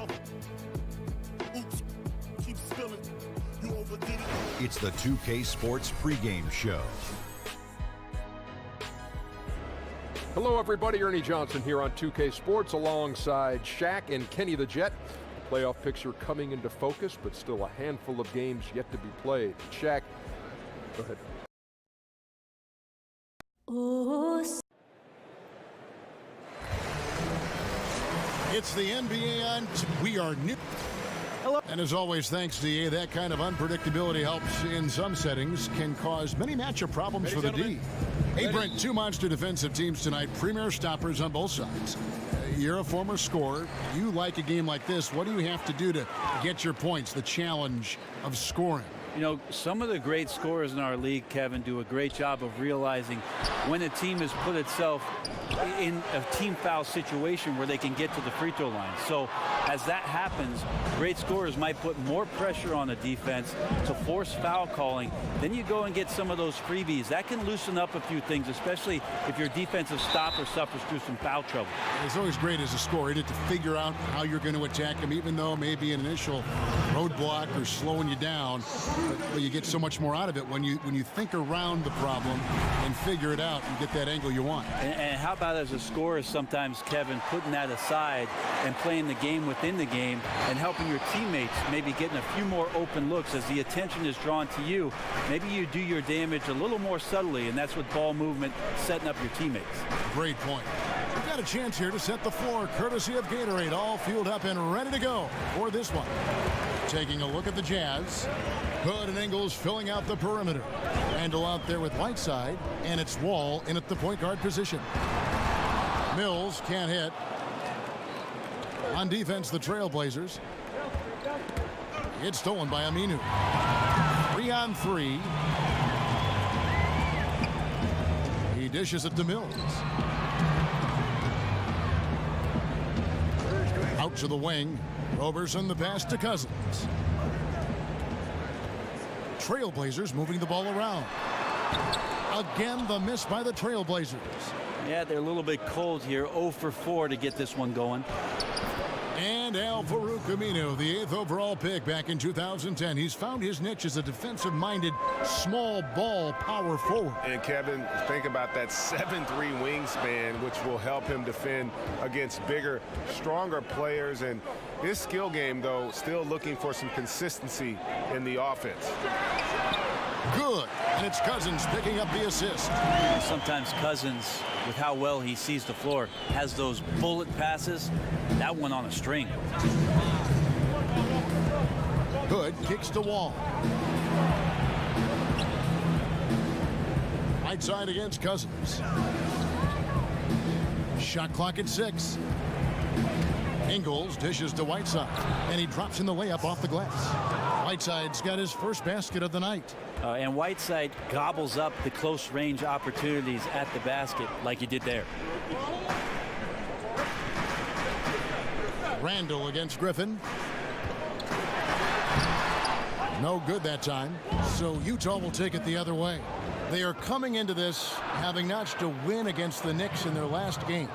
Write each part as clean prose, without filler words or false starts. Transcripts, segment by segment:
Oops, keep spilling. You overdid it. It's the 2K Sports pregame show. Hello, everybody. Ernie Johnson here on 2K Sports alongside Shaq and Kenny the Jet. The playoff picture coming into focus, but still a handful of games yet to be played. Shaq, go ahead. It's the NBA on. We are new. Hello. And as always, thanks, DA. That kind of unpredictability helps in some settings, can cause many matchup problems for the D. Hey, Brent, two monster defensive teams tonight, premier stoppers on both sides. You're a former scorer. You like a game like this. What do you have to do to get your points, the challenge of scoring? You know, some of the great scorers in our league, Kevin, do a great job of realizing when a team has put itself in a team foul situation where they can get to the free throw line. So as that happens, great scorers might put more pressure on the defense to force foul calling. Then you go and get some of those freebies. That can loosen up a few things, especially if your defensive stopper suffers through some foul trouble. It's always great as a scorer to figure out how you're going to attack him, even though maybe an initial roadblock or slowing you down. But you get so much more out of it when you think around the problem and figure it out and get that angle you want. And how about as a scorer sometimes, Kevin, putting that aside and playing the game within the game and helping your teammates, maybe getting a few more open looks as the attention is drawn to you. Maybe you do your damage a little more subtly, and that's with ball movement, setting up your teammates. Great point. We've got a chance here to set the floor, courtesy of Gatorade, all fueled up and ready to go for this one. Taking a look at the Jazz. Hood and Ingles filling out the perimeter. Randall out there with Whiteside, and it's Wall in at the point guard position. Mills can't hit. On defense, the Trailblazers. It's stolen by Aminu. 3-on-3. He dishes it to Mills. Out to the wing. Roberson the pass to Cousins. Trailblazers moving the ball around. Again, the miss by the Trailblazers. Yeah, they're a little bit cold here. 0 for 4 to get this one going. And Al-Farouq Aminu, the 8th overall pick back in 2010. He's found his niche as a defensive-minded, small ball power forward. And Kevin, think about that 7'3" wingspan, which will help him defend against bigger, stronger players. And his skill game, though, still looking for some consistency in the offense. Good. And it's Cousins picking up the assist. Sometimes Cousins, with how well he sees the floor, has those bullet passes. That one on a string. Hood kicks to Wall. Right side against Cousins. Shot clock at 6. Ingles dishes to Whiteside, and he drops in the layup off the glass. Whiteside's got his first basket of the night. And Whiteside gobbles up the close range opportunities at the basket like he did there. Randall against Griffin. No good that time. So Utah will take it the other way. They are coming into this having notched a win against the Knicks in their last game.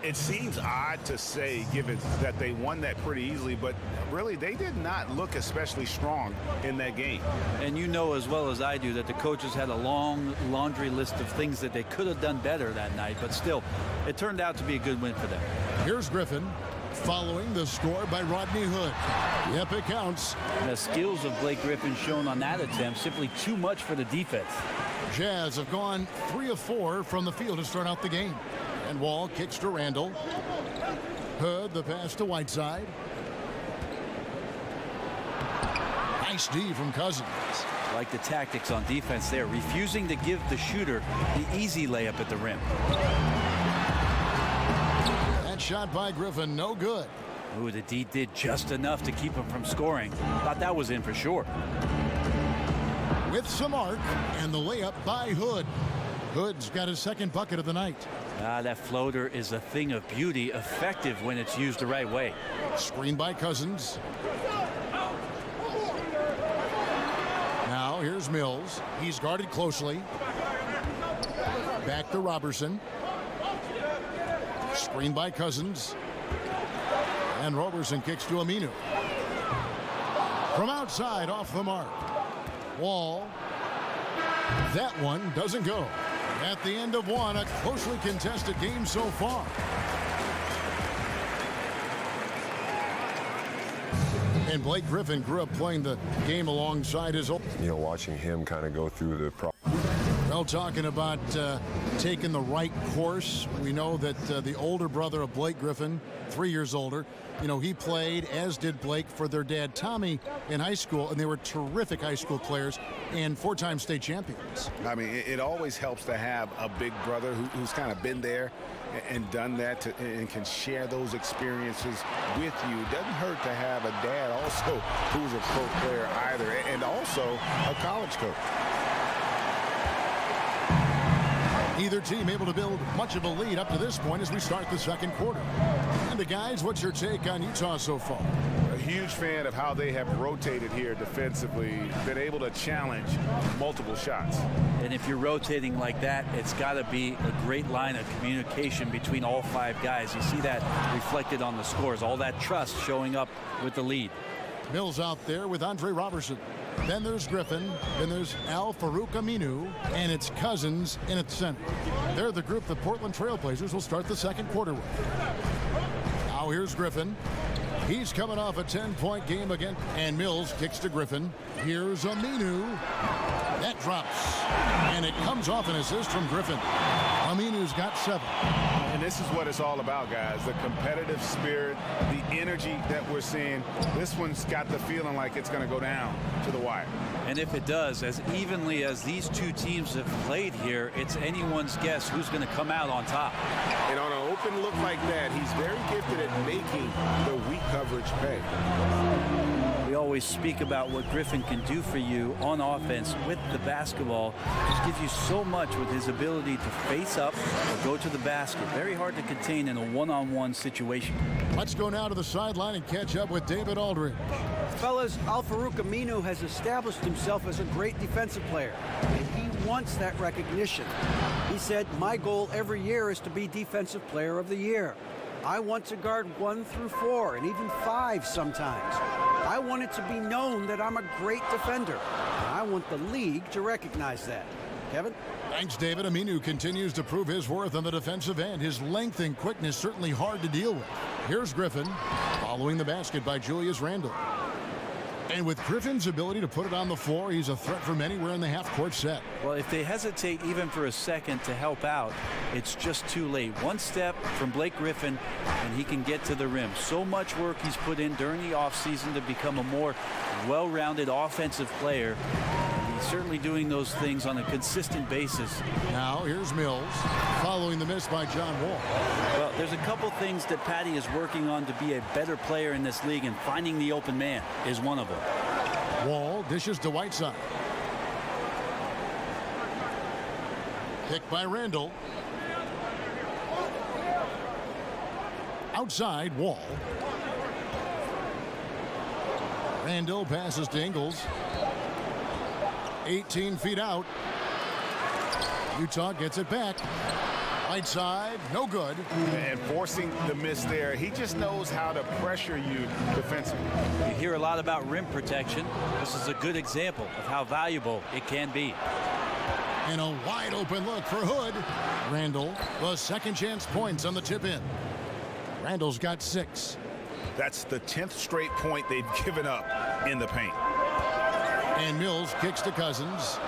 It seems odd to say, given that they won that pretty easily, but really they did not look especially strong in that game. And you know as well as I do that the coaches had a long laundry list of things that they could have done better that night, but still, it turned out to be a good win for them. Here's Griffin following the score by Rodney Hood. Yep, it counts. The skills of Blake Griffin shown on that attempt, simply too much for the defense. Jazz have gone 3 of 4 from the field to start out the game. And Wall kicks to Randall. Hood, the pass to Whiteside. Nice D from Cousins. Like the tactics on defense there, refusing to give the shooter the easy layup at the rim. That shot by Griffin, no good. Ooh, the D did just enough to keep him from scoring. Thought that was in for sure. With some arc, and the layup by Hood. Hood's got his second bucket of the night. That floater is a thing of beauty, effective when it's used the right way. Screen by Cousins. Now here's Mills. He's guarded closely. Back to Robertson. Screen by Cousins. And Roberson kicks to Aminu. From outside, off the mark. Wall. That one doesn't go. At the end of one, a closely contested game so far. And Blake Griffin grew up playing the game alongside his old. You know, watching him kind of go through the Well, talking about taking the right course, we know that the older brother of Blake Griffin, 3 years older, you know, he played, as did Blake, for their dad Tommy in high school, and they were terrific high school players and 4-time state champions. I mean, it always helps to have a big brother who's kind of been there and done that and can share those experiences with you. It doesn't hurt to have a dad also who's a pro player either, and also a college coach. Either team able to build much of a lead up to this point as we start the second quarter. And guys, what's your take on Utah so far? A huge fan of how they have rotated here defensively, been able to challenge multiple shots. And if you're rotating like that, it's got to be a great line of communication between all 5 guys. You see that reflected on the scores, all that trust showing up with the lead. Mills out there with Andre Roberson. Then there's Griffin. Then there's Al-Farouq Aminu. And it's Cousins in its center. They're the group the Portland Trailblazers will start the second quarter with. Now here's Griffin. He's coming off a 10-point game again. And Mills kicks to Griffin. Here's Aminu. That drops. And it comes off an assist from Griffin. Aminu's got 7. And this is what it's all about, guys. The competitive spirit, the energy that we're seeing. This one's got the feeling like it's going to go down to the wire. And if it does, as evenly as these two teams have played here, it's anyone's guess who's going to come out on top. And on an open look like that, he's very gifted at making the weak coverage pay. We always speak about what Griffin can do for you on offense with the basketball. Just gives you so much with his ability to face up or go to the basket. Very hard to contain in a one-on-one situation. Let's go now to the sideline and catch up with David Aldridge. Fellas, Al-Farouq Aminu has established himself as a great defensive player, and he wants that recognition. He said, my goal every year is to be Defensive Player of the Year. I want to guard 1 through 4 and even 5 sometimes. I want it to be known that I'm a great defender, and I want the league to recognize that. Kevin? Thanks, David. Aminu continues to prove his worth on the defensive end. His length and quickness certainly hard to deal with. Here's Griffin, following the basket by Julius Randle. And with Griffin's ability to put it on the floor, he's a threat from anywhere in the half-court set. Well, if they hesitate even for a second to help out, it's just too late. One step from Blake Griffin, and he can get to the rim. So much work he's put in during the offseason to become a more well-rounded offensive player. He's certainly doing those things on a consistent basis. Now, here's Mills, following the miss by John Wall. Well, there's a couple things that Patty is working on to be a better player in this league, and finding the open man is one of them. Wall dishes to Whiteside. Picked by Randle. Outside, Wall. Randle passes to Ingles. 18 feet out. Utah gets it back. Whiteside, no good. And forcing the miss there, he just knows how to pressure you defensively. You hear a lot about rim protection. This is a good example of how valuable it can be. And a wide open look for Hood. Randle, the second chance points on the tip in. Randle's got 6. That's the 10th straight point they've given up in the paint. And Mills kicks to Cousins.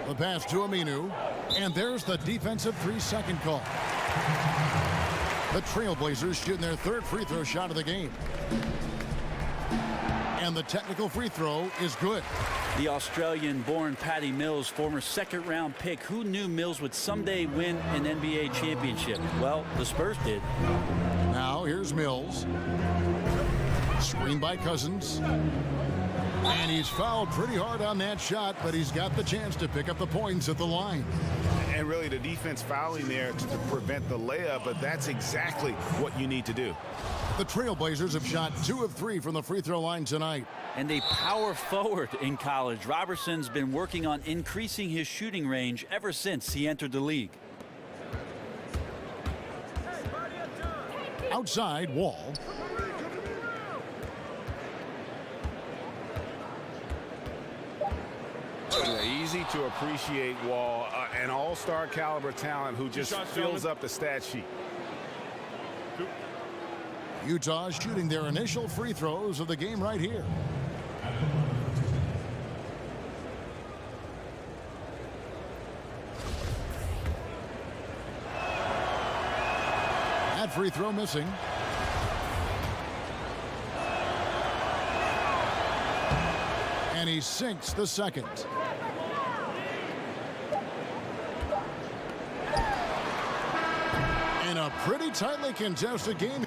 The pass to Aminu. And there's the defensive 3-second call. The Trailblazers shooting their 3rd free throw shot of the game. And the technical free throw is good. The Australian-born Patty Mills, former second-round pick. Who knew Mills would someday win an NBA championship? Well, the Spurs did. Now here's Mills. Screen by Cousins. And he's fouled pretty hard on that shot, but he's got the chance to pick up the points at the line. And really the defense fouling there to prevent the layup, but that's exactly what you need to do. The Trailblazers have shot 2 of 3 from the free throw line tonight. And a power forward in college. Roberson's been working on increasing his shooting range ever since he entered the league. Outside, Wall. easy to appreciate Wall, an all-star caliber talent who just fills up the stat sheet. Utah shooting their initial free throws of the game right here. That free throw missing. And he sinks the second. In a pretty tightly contested game.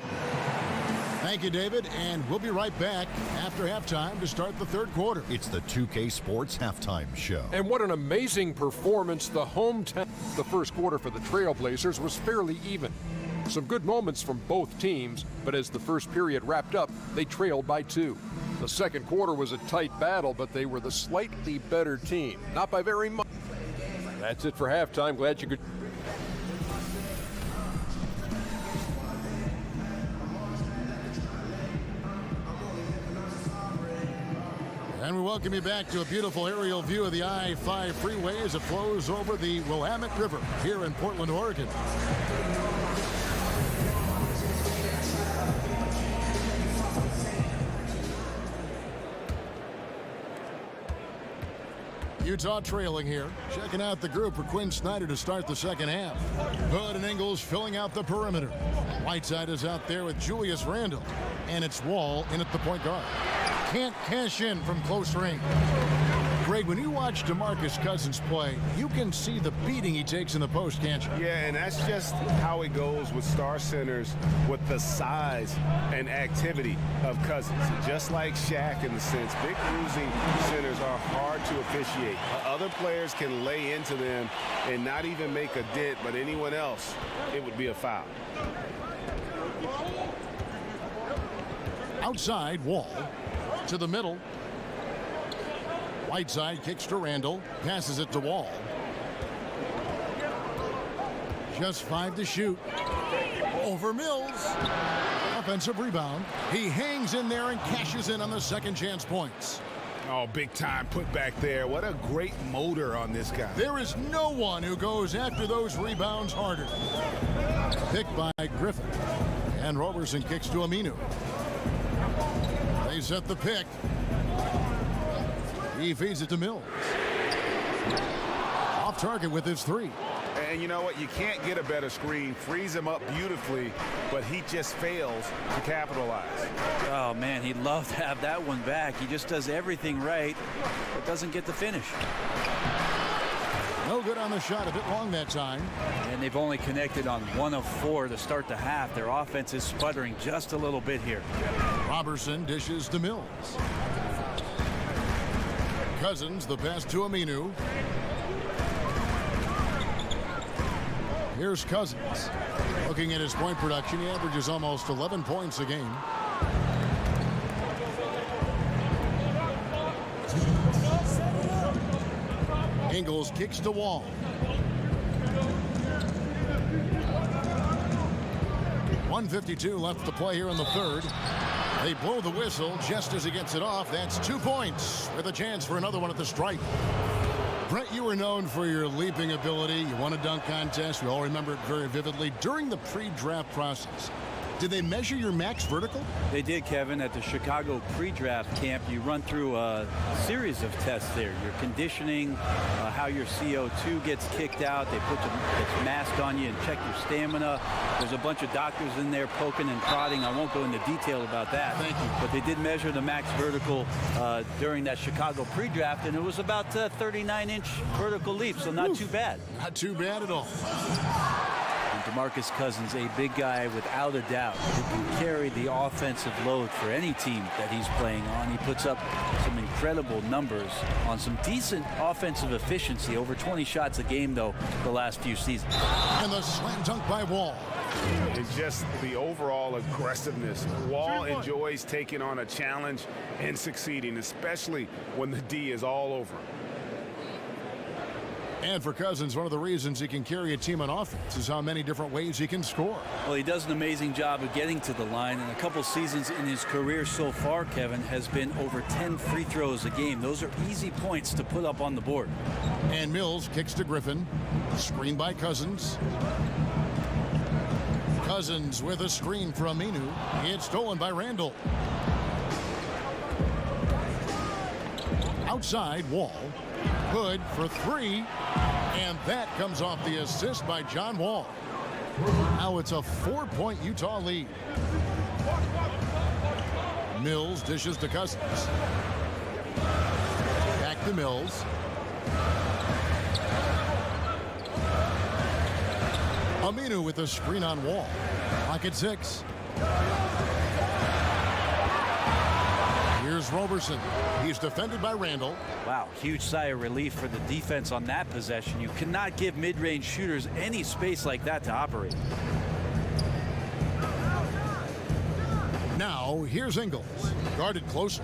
Thank you, David, and we'll be right back after halftime to start the third quarter. It's the 2K Sports Halftime Show. And what an amazing performance. The hometown. The first quarter for the Trailblazers was fairly even. Some good moments from both teams, but as the first period wrapped up, they trailed by 2. The second quarter was a tight battle, but they were the slightly better team. Not by very much. That's it for halftime. Glad you could. And we welcome you back to a beautiful aerial view of the I-5 freeway as it flows over the Willamette River here in Portland, Oregon. Utah trailing here. Checking out the group for Quinn Snyder to start the second half. Hood and Ingles filling out the perimeter. Whiteside is out there with Julius Randle. And it's Wall in at the point guard. Can't cash in from close range. Greg, when you watch DeMarcus Cousins play, you can see the beating he takes in the post, can't you? Yeah, and that's just how it goes with star centers, with the size and activity of Cousins. Just like Shaq in the sense, big bruising centers are hard to officiate. Other players can lay into them and not even make a dent, but anyone else, it would be a foul. Outside, Wall to the middle. Whiteside kicks to Randle, passes it to Wall. Just 5 to shoot. Over Mills. Offensive rebound. He hangs in there and cashes in on the second chance points. Oh, big time put back there. What a great motor on this guy. There is no one who goes after those rebounds harder. Picked by Griffin. And Roberson kicks to Aminu. They set the pick. He feeds it to Mills. Off target with his 3. And you know what? You can't get a better screen. Frees him up beautifully, but he just fails to capitalize. Oh, man, he'd love to have that one back. He just does everything right, but doesn't get the finish. No good on the shot. A bit long that time. And they've only connected on 1 of 4 to start the half. Their offense is sputtering just a little bit here. Roberson dishes to Mills. Cousins, the pass to Aminu. Here's Cousins. Looking at his point production, he averages almost 11 points a game. Ingles kicks to Wall. .152 left to play here in the third. They blow the whistle just as he gets it off. That's 2 points with a chance for another one at the stripe. Brett, you were known for your leaping ability. You won a dunk contest. We all remember it very vividly. During the pre-draft process, did they measure your max vertical? They did, Kevin. At the Chicago pre-draft camp, you run through a series of tests there. Your conditioning, how your CO2 gets kicked out. They put this mask on you and check your stamina. There's a bunch of doctors in there poking and prodding. I won't go into detail about that. Thank you. But they did measure the max vertical during that Chicago pre-draft, and it was about 39-inch vertical leap, so not too bad. Not too bad at all. DeMarcus Cousins, a big guy without a doubt, who can carry the offensive load for any team that he's playing on. He puts up some incredible numbers on some decent offensive efficiency. Over 20 shots a game, though, the last few seasons. And the slam dunk by Wall. It's just the overall aggressiveness. Wall enjoys taking on a challenge and succeeding, especially when the D is all over. And for Cousins, one of the reasons he can carry a team on offense is how many different ways he can score. Well, he does an amazing job of getting to the line, and a couple seasons in his career so far, Kevin, has been over 10 free throws a game. Those are easy points to put up on the board. And Mills kicks to Griffin. Screen by Cousins. Cousins with a screen from Aminu. It's stolen by Randall. Outside, Wall. Hood for three. And that comes off the assist by John Wall. Now it's a 4-point Utah lead. Mills dishes to Cousins. Back to Mills. Aminu with a screen on Wall. Clock at 6. Here's Roberson. He's defended by Randall. Wow, huge sigh of relief for the defense on that possession. You cannot give mid-range shooters any space like that to operate. Now, here's Ingles. Guarded closer.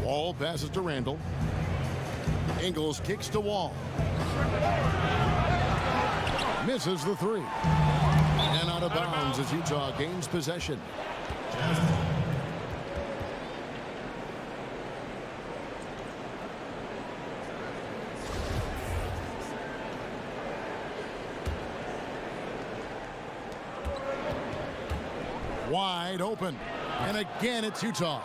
Wall passes to Randall. Ingles kicks to Wall. Misses the three. And out of bounds as Utah gains possession. Wide open. And again, it's Utah.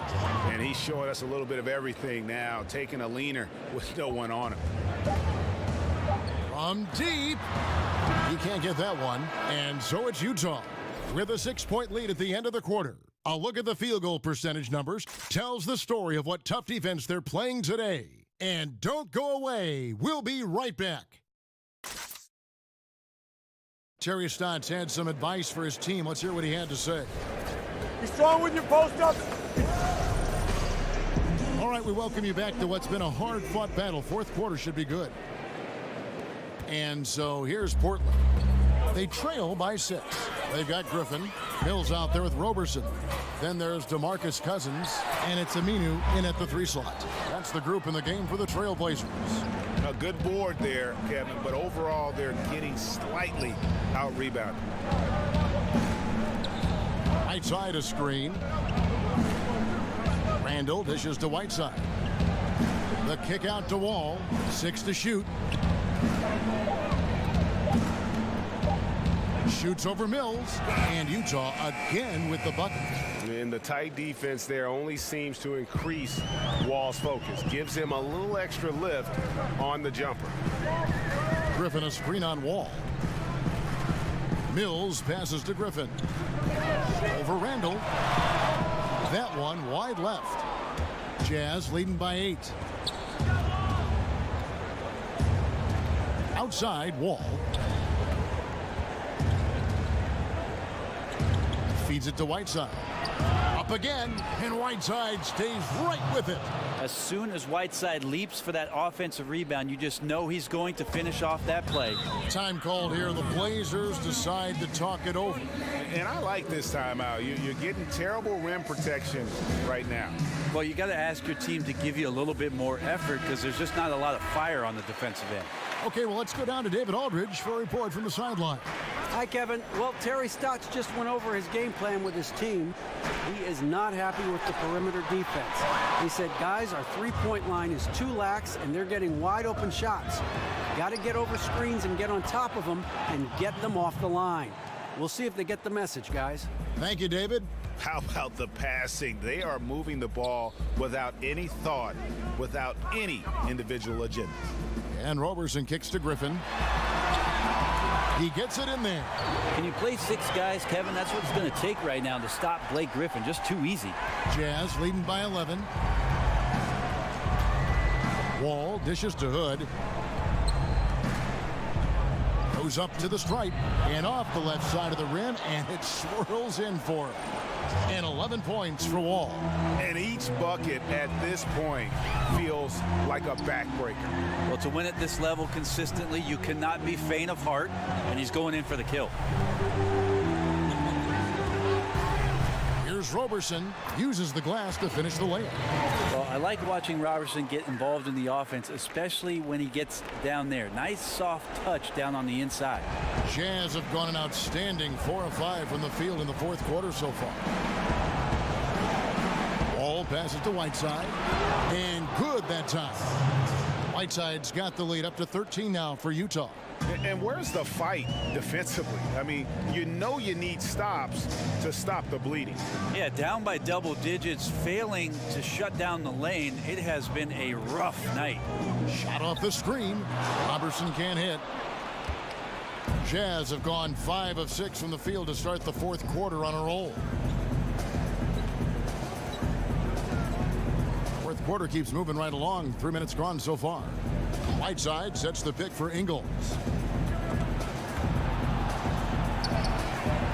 And he's showing us a little bit of everything now, taking a leaner with no one on him. From deep. He can't get that one. And so it's Utah with a 6-point lead at the end of the quarter. A look at the field goal percentage numbers tells the story of what tough defense they're playing today. And don't go away. We'll be right back. Terry Stotts had some advice for his team. Let's hear what he had to say. Be strong with your post-ups. All right, we welcome you back to what's been a hard-fought battle. Fourth quarter should be good. And so here's Portland. They trail by 6. They've got Griffin. Mills out there with Roberson. Then there's DeMarcus Cousins. And it's Aminu in at the 3 slot. That's the group in the game for the Trailblazers. A good board there, Kevin, but overall they're getting slightly out-rebounded. Right side a screen. Randall dishes to Whiteside. The kick out to Wall. 6 to shoot. Shoots over Mills. And Utah again with the bucket. And the tight defense there only seems to increase Wall's focus. Gives him a little extra lift on the jumper. Griffin a screen on Wall. Mills passes to Griffin. Over Randall. That one wide left. Jazz leading by 8. Outside, Wall. Feeds it to Whiteside. Up again, and Whiteside stays right with it. As soon as Whiteside leaps for that offensive rebound, you just know he's going to finish off that play. Time called here. The Blazers decide to talk it over. And I like this timeout. You're getting terrible rim protection right now. Well, you got to ask your team to give you a little bit more effort because there's just not a lot of fire on the defensive end. Okay, well, let's go down to David Aldridge for a report from the sideline. Hi, Kevin. Well, Terry Stotts just went over his game plan with his team. He is not happy with the perimeter defense. He said, guys, our three-point line is too lax, and they're getting wide-open shots. Got to get over screens and get on top of them and get them off the line. We'll see if they get the message, guys. Thank you, David. How about the passing? They are moving the ball without any thought, without any individual agenda. And Roberson kicks to Griffin. He gets it in there. Can you play 6 guys, Kevin? That's what it's going to take right now to stop Blake Griffin. Just too easy. Jazz leading by 11. Wall dishes to Hood. Goes up to the stripe and off the left side of the rim, and it swirls in for him. And 11 points for Wall. And each bucket at this point feels like a backbreaker. Well, to win at this level consistently, you cannot be faint of heart, and he's going in for the kill. Here's Here's Roberson. Uses the glass to finish the layup. Well, I like watching Robertson get involved in the offense, especially when he gets down there. Nice soft touch down on the inside. Jazz have gone an outstanding 4 of 5 from the field in the fourth quarter so far. Ball passes to Whiteside. And good that time. Whiteside's got the lead up to 13 now for Utah. And where's the fight defensively? I mean, you know you need stops to stop the bleeding. Yeah, down by double digits, failing to shut down the lane. It has been a rough night. Shot off the screen. Robertson can't hit. Jazz have gone 5 of 6 from the field to start the fourth quarter on a roll. Fourth quarter keeps moving right along. 3 minutes gone so far. Whiteside sets the pick for Ingles.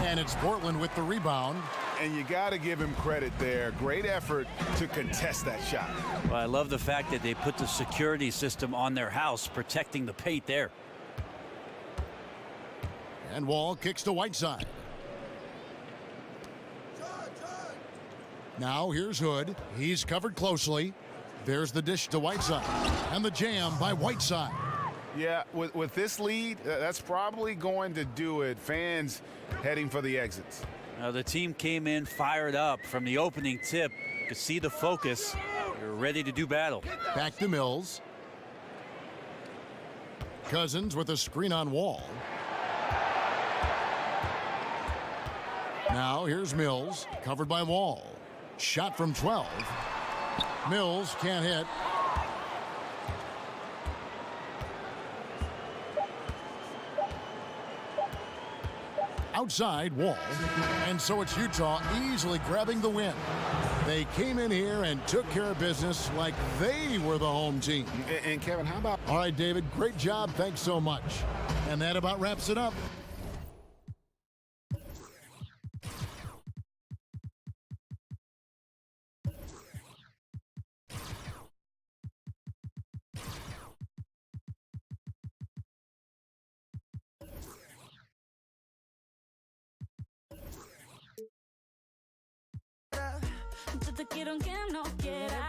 And it's Portland with the rebound. And you got to give him credit there. Great effort to contest that shot. Well, I love the fact that they put the security system on their house, protecting the paint there. And Wall kicks to Whiteside. Now here's Hood. He's covered closely. There's the dish to Whiteside. And the jam by Whiteside. Yeah, with this lead, that's probably going to do it. Fans heading for the exits. Now the team came in fired up from the opening tip. You could see the focus. They're ready to do battle. Back to Mills. Cousins with a screen on Wall. Now here's Mills, covered by Wall. Shot from 12. Mills can't hit. Outside Wall. And so it's Utah easily grabbing the win. They came in here and took care of business like they were the home team. And Kevin, how about... All right, David, great job. Thanks so much. And that about wraps it up. Yo te quiero aunque no quiera.